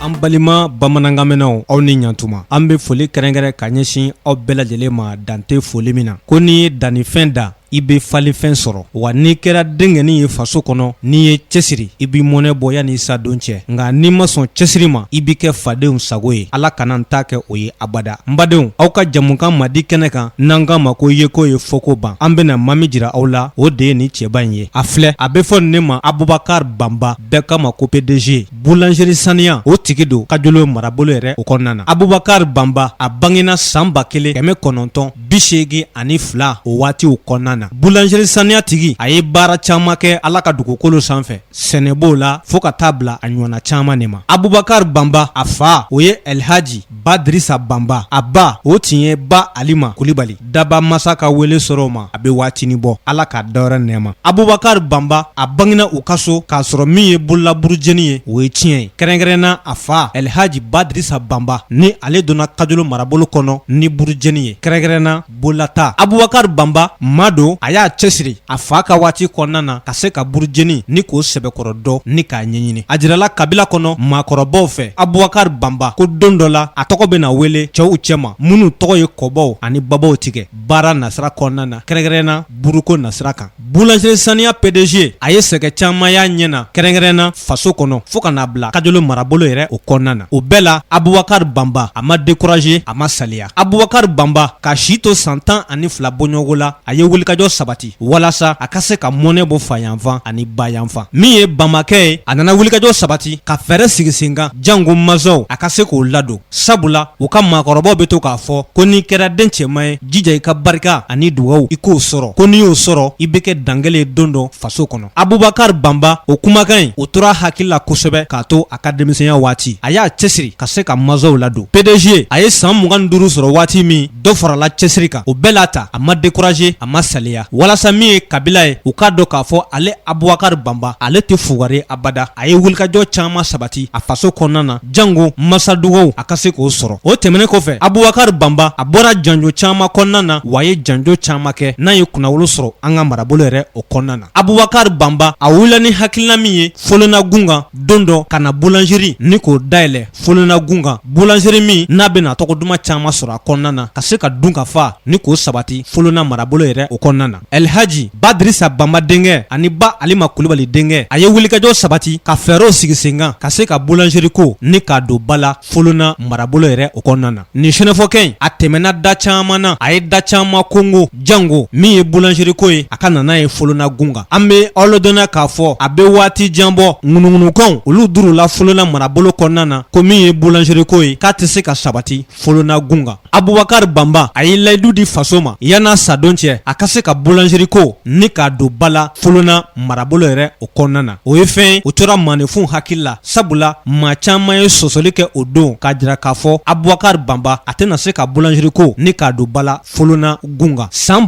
an balima bamanangamɛnaw aw ni ɲantuma an bɛ foli kɛrɛnkɛrɛn ka ɲɛsin aw bɛɛ lajɛlen ma dante foli min na ko ni dannifɛn da i bɛ falifɛn sɔrɔ wa n'i kɛra denkɛnin ye faso kɔnɔ n'i ye cɛsiri i b'i mɔnɛ bɔ yanni sa don cɛ nka n'i ma sɔn cɛsiri ma i b'i kɛ fadenw sago ye ala kana n ta kɛ o ye abada n badenw aw ka jamukan madi kɛnɛ kan n'an k'a ma ko ye ko ye fɔ ko ban an bɛna maa min jira aw la o de ye nin cɛba in ye a filɛ a bɛ fɔ ne ma Abubakar Banba bɛɛ kama ko PDG boulangerie saniya o tigi don Kajolo marabolo yɛrɛ o kɔnɔna na Abubakar Banba a bangena san 1982 o waatiw kɔnɔna na boulangerie saniya tigi a ye baara caman kɛ ala ka dugukolo sanfɛ sɛnɛ b'o la fo ka taa bila a ɲɔgɔnna caman de ma Abubakar Banba a fa o ye Elhaji Badrisa Banba a ba o tun ye Ba Alima Kulibali daba masa ka wele sɔrɔ o ma a bɛ waatinin bɔ ala ka dɔwɛrɛ nɛɛma Abubakar Banba a bangena u ka so k'a sɔrɔ min ye bololaburujeni ye o ye tiɲɛ ye kɛrɛnkɛrɛnna a fa Elhaji Badrisa Banba ni ale donna Kajolo marabolo kɔnɔ ni burujeni ye kɛrɛnkɛrɛnna bolata Abubakar Banba mado a y'a cɛsiri a fa ka waati kɔnɔna na ka se ka burujeni ni k'o sɛbɛkɔrɔ dɔ ni k'a ɲɛɲini a jirala kabila kɔnɔ maakɔrɔbaw fɛ Abubakar Banba ko don dɔ la a tɔgɔ bɛna wele cɛw cɛma minnu tɔgɔ ye kɔbaw ani babaw tigɛ baara nasira kɔnɔna na kɛrɛnkɛrɛnna buruko nasira kan boulangerie saniya PDG a ye sɛgɛ caman y'a ɲɛna kɛrɛnkɛrɛnna faso kɔnɔ fo ka n'a bila Kajolo marabolo yɛrɛ o kɔnɔna na o bɛɛ la Abubakar Banba a ma décourager a ma saliya Abubakar Banba ka si to san 12 bɔɲɔgɔnko la a ye wulikajɔ sabati walasa a ka se ka mɔnɛ bɔ fayanfan ani bayanfan min ye Bamakɛ ye a nana wulikajɔ sabati ka fɛɛrɛ sigi sen kan jango masaw a ka se k'o ladon sabula u ka maakɔrɔbaw bɛ to k'a fɔ ko n'i kɛra den cɛman ye jija i ka barika ani dugawu i k'o sɔrɔ ko n'i y'o sɔrɔ i bɛ kɛ dangele ye don dɔ faso kɔnɔ Abubakar Banba o kumakan in o tora hakili la kosɛbɛ k'a to a ka denmisɛnya waati a y'a cɛsiri ka se ka masaw ladon PDG a ye san 25 sɔrɔ waati min dɔ farala cɛsiri kan o bɛɛ la ta a ma décourager a ma saliya walasa min ye kabila ye u k'a dɔn k'a fɔ ale Abubakar Banba ale tɛ fugari abada a ye wulikajɔ caman sabati a faso kɔnɔna na jango masadugaw a ka se k'o sɔrɔ o tɛmɛnen kɔfɛ Abubakar Banba a bɔra janjo caman kɔnɔna na wa a ye janjo caman kɛ n'a ye kunnawolo sɔrɔ an ka marabolo yɛrɛ o kɔnɔna na Abubakar Banba a wulila ni hakilina min ye Folona Gungan don dɔ ka na boulangerie ni k'o dayɛlɛ Folona Gungan boulangerie min n'a bɛna tɔgɔ duman caman sɔrɔ a kɔnɔna na ka se ka dun ka fa ni k'o sabati Folona marabolo yɛrɛ o kɔnɔna na Elhaji Badrisa Banba denkɛ ani Ba Alima Kulibali denkɛ a ye wulikajɔ sabati ka fɛɛrɛw sigi sen kan ka se ka boulangerie ko ni k'a don ba la Folona marabolo yɛrɛ o kɔnɔna na nin sɛnɛfɔkɛ in a tɛmɛna da caman na a ye da caman kongo jango min ye boulangerie ko ye a ka nana ye Folona Gungan an bɛ aw ladɔnniya k'a fɔ a bɛ waati jan bɔ ŋunuŋunukanw olu durula Folona marabolo kɔnɔna na ko min ye boulangerie ko ye k'a tɛ se ka sabati Folona Gungan Abubakar Banba a ye layidu di faso ma yan'a sa don cɛ a ka se ka boulangerie ko ni k'a don ba la Folona marabolo yɛrɛ o kɔnɔna na o ye fɛn ye o tora maaninfinw hakili la sabula maa caman ye sɔsɔli kɛ o don k'a jira k'a fɔ Abubakar Banba a tɛna se ka boulangerie ko ni k'a don ba la Folona Gungan san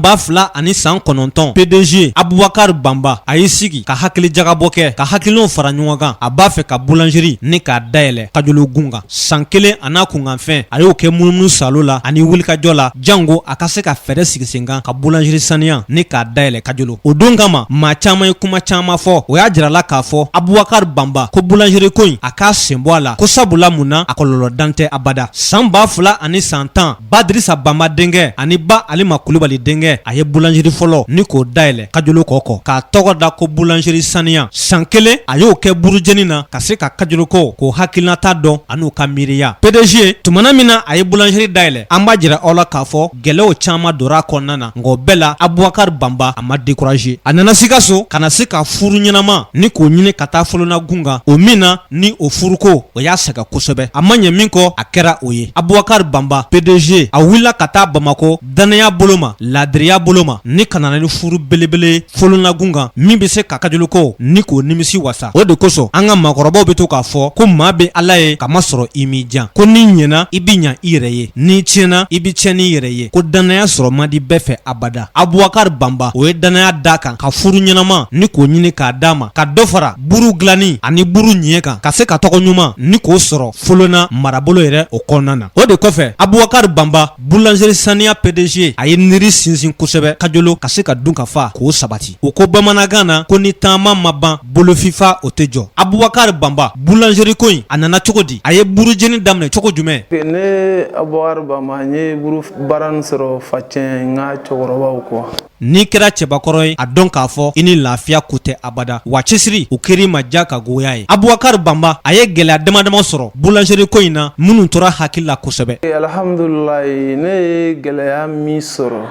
2009 PDG Abubakar Banba a y'i sigi ka hakili jagabɔ kɛ ka hakiliw fara ɲɔgɔn kan a b'a fɛ ka boulangerie ni k'a dayɛlɛ Kajolo Gungan san 1 a n'a kunkanfɛn a y'o kɛ munumunu salo la ani wulikajɔ la jango a ka se ka fɛɛrɛ sigi sen kan ka boulangerie saniya ni k'a dayɛlɛ Kajolo o don kama maa caman ye kuma caman fɔ o y'a jirala k'a fɔ Abubakar Banba ko boulangerie ko in a k'a sen bɔ a la ko sabula mun na a kɔlɔlɔ dan tɛ abada san 2010 Badrisa Banba denkɛ ani Ba Alima Kulibali denkɛ a ye boulangerie fɔlɔ ni k'o dayɛlɛ Kajolo kɔkɔ k'a tɔgɔ da ko boulangerie saniya san 1 a y'o kɛ burujeni na ka se ka Kajolo k'o hakilinata dɔn an'u ka miiriya PDG tumana min na a ye boulangerie dayɛlɛ an b'a jira aw la k'a fɔ gɛlɛyaw caman donna a kɔnɔna na nka o bɛɛ la Abubakar Banba a ma décourager a nana Sikaso ka na se ka furu ɲɛnama ni k'o ɲini ka taa Folona Gungan o min na ni o furuko o y'a sɛgɛn kosɛbɛ a ma ɲɛ min kɔ a kɛra o ye Abubakar Banba PDG a wulila ka taa Bamako danaya bolo ma ladiriya bolo ma ni ka na ni furu belebele Folona Gungan min bɛ se ka Kajolo ko ni k'o nimisi wasa o de kosɔn an ka maakɔrɔbaw bɛ to k'a fɔ ko maa bɛ Ala ye ka masɔrɔ i m'i jan ko n'i ɲɛna i bɛ ɲa i yɛrɛ ye n'i tiɲɛna i bɛ tiɲɛ n'i yɛrɛ ye ko danaya sɔrɔ man di bɛɛ fɛ abada Abubakar Abubakar Bamba o ye danaya da kan ka furu ɲɛnama ni k'o ɲini k'a d'a ma ka dɔ fara buru dilanni ani buru ɲɛ kan ka se ka tɔgɔ ɲuman ni k'o sɔrɔ folona marabolo yɛrɛ o kɔnɔna na. O de kɔfɛ Abubakar Bamba boulangerie saniya PDG a ye miiri sinsin kosɛbɛ kajolo ka se ka dun ka fa k'o sabati. O ko bamanankan na ko ni taama ma ban bolo fifa o tɛ jɔ. Abubakar Bamba boulangerie ko in a nana cogo di? A ye burujeni daminɛ cogo jumɛn? Ne Abubakar Bamba n ye buru baara nin sɔrɔ facɛ n ka cɛkɔrɔbaw kɔ. N'i kɛra cɛbakɔrɔ ye a dɔn k'a fɔ i ni lafiya ko tɛ abada wa cɛsiri o kɛr'i ma ja ka goya ye. Abubakar Bamba a ye gɛlɛya damadama sɔrɔ boulangerie ko in na minnu tora hakili la kosɛbɛ. Alhamdulilayi ne ye gɛlɛya min sɔrɔ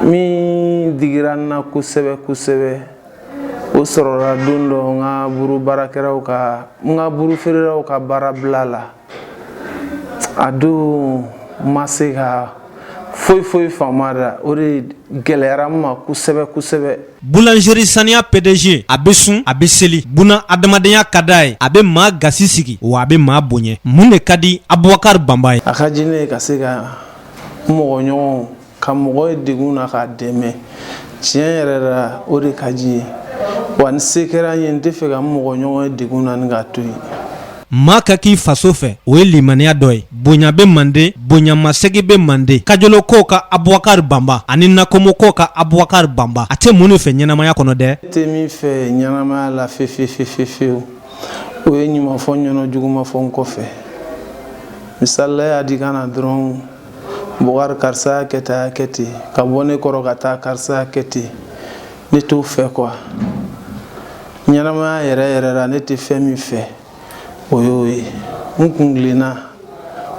min digira n na kosɛbɛ kosɛbɛ o sɔrɔla don dɔ n ka buru baarakɛlaw ka n ka buru feerelaw ka baara bila la. A don ma se ka foyi faama da o de gɛlɛyara n ma kosɛbɛ kosɛbɛ. Boulangerie saniya PDG a bɛ sun a bɛ seli buna adamadenya ka d'a ye a bɛ maa gasi sigi wa a bɛ maa bonya mun de ka di Abubakar Bamba ye? A ka di ne ye ka se ka mɔgɔ ɲɔgɔn ka mɔgɔ ye degun na k'a dɛmɛ tiɲɛ yɛrɛ la o de ka di ye wa ni se kɛra n ye n tɛ fɛ ka mɔgɔ ɲɔgɔn ye degun na ni k'a to yen. Maa ka k'i faso fɛ o ye limaniya dɔ ye bonya bɛ mande bonyamasegi bɛ mande kajolo ko ka Abubakar Bamba ani nakomo ko ka Abubakar Bamba a tɛ mun de fɛ ɲɛnamaya kɔnɔ dɛ? Tɛ min fɛ ɲɛnamaya la fewu o ye ɲumanfɔ ɲɔnɔ jugumafɔ n kɔfɛ misaliya y'a di ka na dɔrɔn Bukari karisa kɛ tan kɛ ten ka bɔ ne kɔrɔ ka taa karisa kɛ ten ne t'o fɛ quoi ɲɛnamaya yɛrɛ la ne tɛ fɛn min fɛ o y'o ye n kun tilenna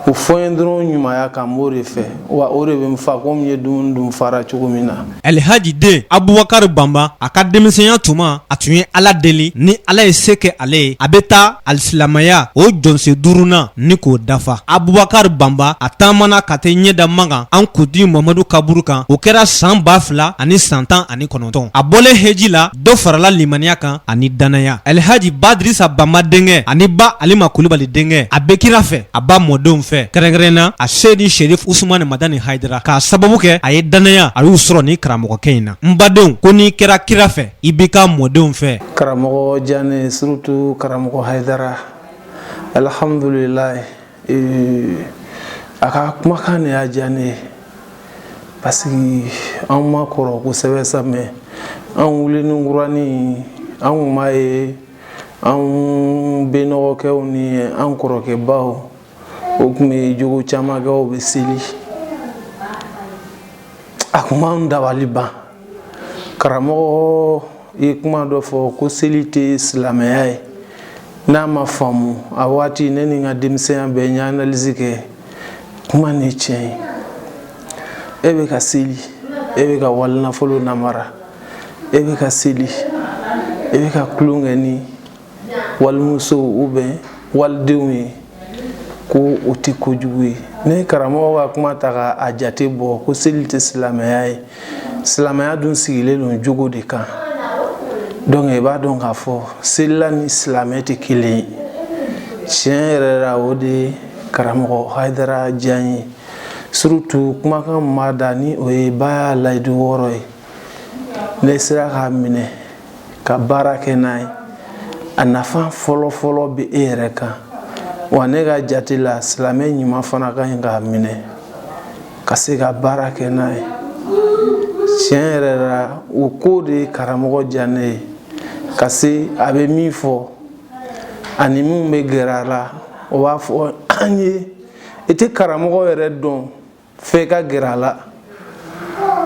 o fɔ n ye dɔrɔn ɲumanya kan n b'o de fɛ wa o de bɛ n fa komi n ye dumuni dun fara cogo min na. Alhaji den Abubakar Bamba a ka denmisɛnya tuma a tun ye Ala deli ni Ala ye se kɛ ale ye a bɛ taa alisilamaya o jɔnsen 5nan ni k'o dafa. Abubakar Bamba a taamana ka taa ɲɛda Magan an kuntigi Mamadu kaburu kan o kɛra san 2000 ani san 19 a bɔlen heji la dɔ farala limaniya kan ani danaya. Alhaji Badrisa Bamba denkɛ ani ba Alima Kulibali denkɛ a bɛɛ kira fɛ a ba mɔdenw fɛ kɛrɛnkɛrɛnna a Seydi Sherif Usumani Madani Haidara k'a sababu kɛ a ye danaya a y'u sɔrɔ ni karamɔgɔkɛ in na. N badenw ko n'i kɛra kira fɛ i b'i ka mɔdenw fɛ. Karamɔgɔ diya ne ye surtout karamɔgɔ Haidara alhamdulilayi a ka kumakan de y'a diya ne ye parce que an ma kɔrɔ kosɛbɛ sa mais an wulini kurani an kun b'a ye an benɔgɔkɛw ni an kɔrɔkɛbaw o tun bɛ jogo caman kɛ o bɛ seli a kun b'an dabali ban karamɔgɔ ye kuma dɔ fɔ ko seli tɛ silamɛya ye n'a ma faamu a waati ne ni n ka denmisɛnya bɛɛ n ye analyse kɛ kuma ni tiɲɛ ye e bɛ ka seli e bɛ ka walinafolo namara e bɛ ka seli e bɛ ka tulonkɛ ni walimusow ou bien walidenw ye ko o tɛ kojugu ye ne karamɔgɔ ka kuma ta k'a jate bɔ ko seli tɛ silamɛya ye silamɛya dun sigilen don jogo de kan donc i b'a dɔn k'a fɔ selila ni silamɛ tɛ kelen ye tiɲɛ yɛrɛ la o de karamɔgɔ Haidara diya n ye surtout kumakan min b'a da ni o ye ba y'a layidu wɔɔrɔ ye ne sera k'a minɛ ka baara kɛ n'a ye a nafa fɔlɔfɔlɔ bɛ e yɛrɛ kan wa ne ka jate la silamɛ ɲuman fana ka ɲi k'a minɛ ka se ka baara kɛ n'a ye tiɲɛ yɛrɛ la o ko de karamɔgɔ diya ne ye ka se a bɛ min fɔ ani min bɛ gɛrɛ a la o b'a fɔ an ye i tɛ karamɔgɔ yɛrɛ dɔn f'e ka gɛrɛ a la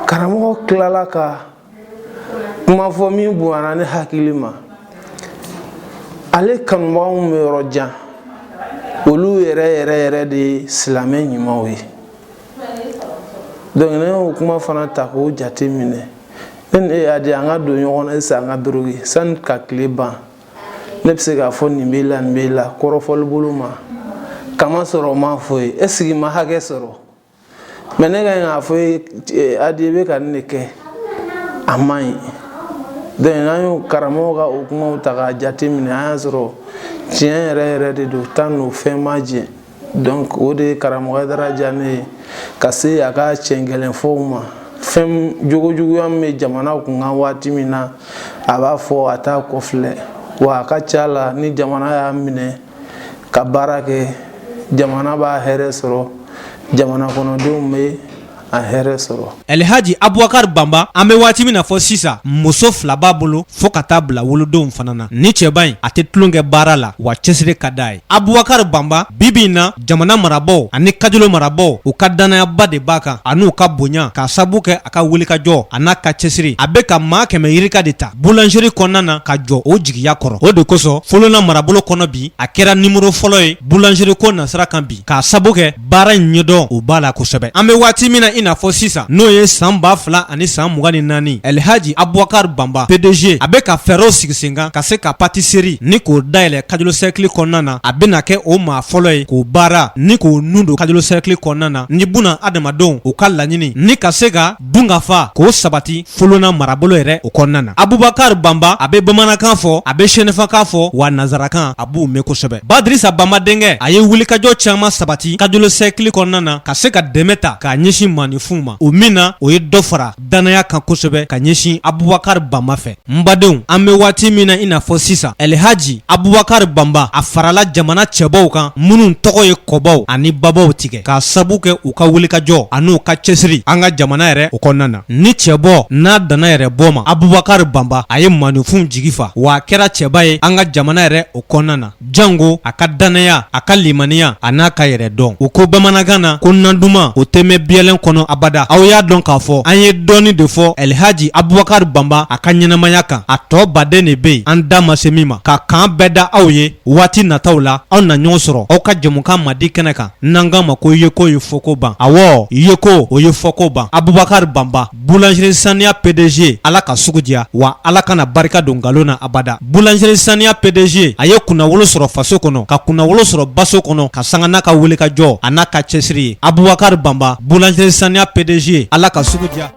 karamɔgɔ tilala ka kuma fɔ min bonyana ne hakili ma ale kanubagaw bɛ yɔrɔ jan olu yɛrɛ de ye silamɛ ɲumanw ye donc ne y'o kuma fana ta k'o jate minɛ ne y'a di an ka don ɲɔgɔn na sisan an ka drogue sani ka tile ban ne bɛ se k'a fɔ nin b'i la nin b'i la kɔrɔfɔli bolo ma kama sɔrɔ o ma fɔ ye est-ce que ma hakɛ sɔrɔ mais ne ka ɲi k'a fɔ ye Adi i bɛ ka nin de kɛ a man ɲi donc an y'o karamɔgɔ ka o kumaw ta k'a jate minɛ an y'a sɔrɔ tiɲɛ yɛrɛ de don tan n'o fɛn ma jɛ donc o de karamɔgɔ Haidara diya ne ye ka se a ka tiɲɛ gɛlɛn fɔw ma fɛn jogojuguya min bɛ jamana kun kan waati min na a b'a fɔ a t'a kɔfilɛ wa a ka ca la ni jamana y'a minɛ ka baara kɛ jamana b'a hɛrɛ sɔrɔ jamana kɔnɔdenw bɛ a hɛrɛ sɔrɔ. Elhaji Abubakar Bamba an bɛ waati min na fɔ sisan muso 2 b'a bolo fo ka taa bila wolodenw fana na ni cɛba in a tɛ tulonkɛ baara la wa cɛsiri ka d'a ye. Abubakar Bamba bibi in na jamana marabaaw ani Kajolo marabaaw u ka danayaba de b'a kan a n'u ka bonya k'a sabu kɛ a ka wulikajɔ a n'a ka cɛsiri a bɛ ka maa 100 yirika de ta boulangerie kɔnɔna na ka jɔ o jigiya kɔrɔ o de kosɔn Folona marabolo kɔnɔ bi a kɛra numéro fɔlɔ ye boulangerie ko nasira kan bi k'a sabu kɛ baara in ɲɛdɔn o b'a la kosɛbɛ. An bɛ waati min na i n'a fɔ sisan n'o ye san 2000 ani san 24 Elhaji Abubakar Bamba PDG a bɛ ka fɛɛrɛw sigi sen kan ka se ka pâtisserie ni k'o dayɛlɛ Kajolo cercle kɔnɔna na a bɛna kɛ o maa fɔlɔ ye k'o baara ni k'o nun don Kajolo cercle kɔnɔna na ni buna adamadenw u ka laɲini ni ka se ka dunkafa k'o sabati Folona marabolo yɛrɛ o kɔnɔna na. Abubakar Bamba a bɛ bamanankan fɔ a bɛ sɛnɛfakan fɔ wa nazarakan a b'u mɛn kosɛbɛ. Badrisa Bamba denkɛ a ye wulikajɔ caman sabati Kajolo cercle kɔnɔna na ka se ka dɛmɛ ta k'a ɲɛsin maanifinw ma o min na o ye dɔ fara danaya kan kosɛbɛ ka ɲɛsin Abubakar Bamba fɛ. N badenw an bɛ waati min na i n'a fɔ sisan Elhaji Abubakar Bamba a farala jamana cɛbaw kan minnu tɔgɔ ye kɔbaw ani babaw tigɛ k'a sabu kɛ u ka wulikajɔ a n'u ka cɛsiri an ka jamana yɛrɛ o kɔnɔna na. Ni cɛbɔ n'a dana yɛrɛ bɔ ma Abubakar Bamba a ye maanifinw jigi fa wa a kɛra cɛba ye an ka jamana yɛrɛ o kɔnɔna na jango a ka danaya a ka limaniya a n'a ka yɛrɛ dɔn. U ko bamanankan na ko nan duman o tɛ mɛn biyɛlɛn kɔnɔ abada. Aw y'a dɔn k'a fɔ an ye dɔɔni de fɔ Elhaji Abubakar Bamba a ka ɲɛnamaya kan a tɔ baden de bɛ yen an da ma se min ma ka kan bɛɛ da aw ye waati nataw la aw na ɲɔgɔn sɔrɔ aw ka jɛmukan madi kɛnɛ kan n'an k'a ma ko yeko ye fɔko ban awɔ yeko o ye fɔko ban. Abubakar Bamba boulangerie saniya PDG ala ka sugu diya wa ala kana barika don nkalon na abada. Boulangerie saniya PDG a ye kunnawolo sɔrɔ faso kɔnɔ ka kunnawolo sɔrɔ baso kɔnɔ ka sanga n'a ka wulikajɔ a n'a ka cɛsiri ye. Abubakar Bamba boulangerie saniya PDG ala ka sugu diya.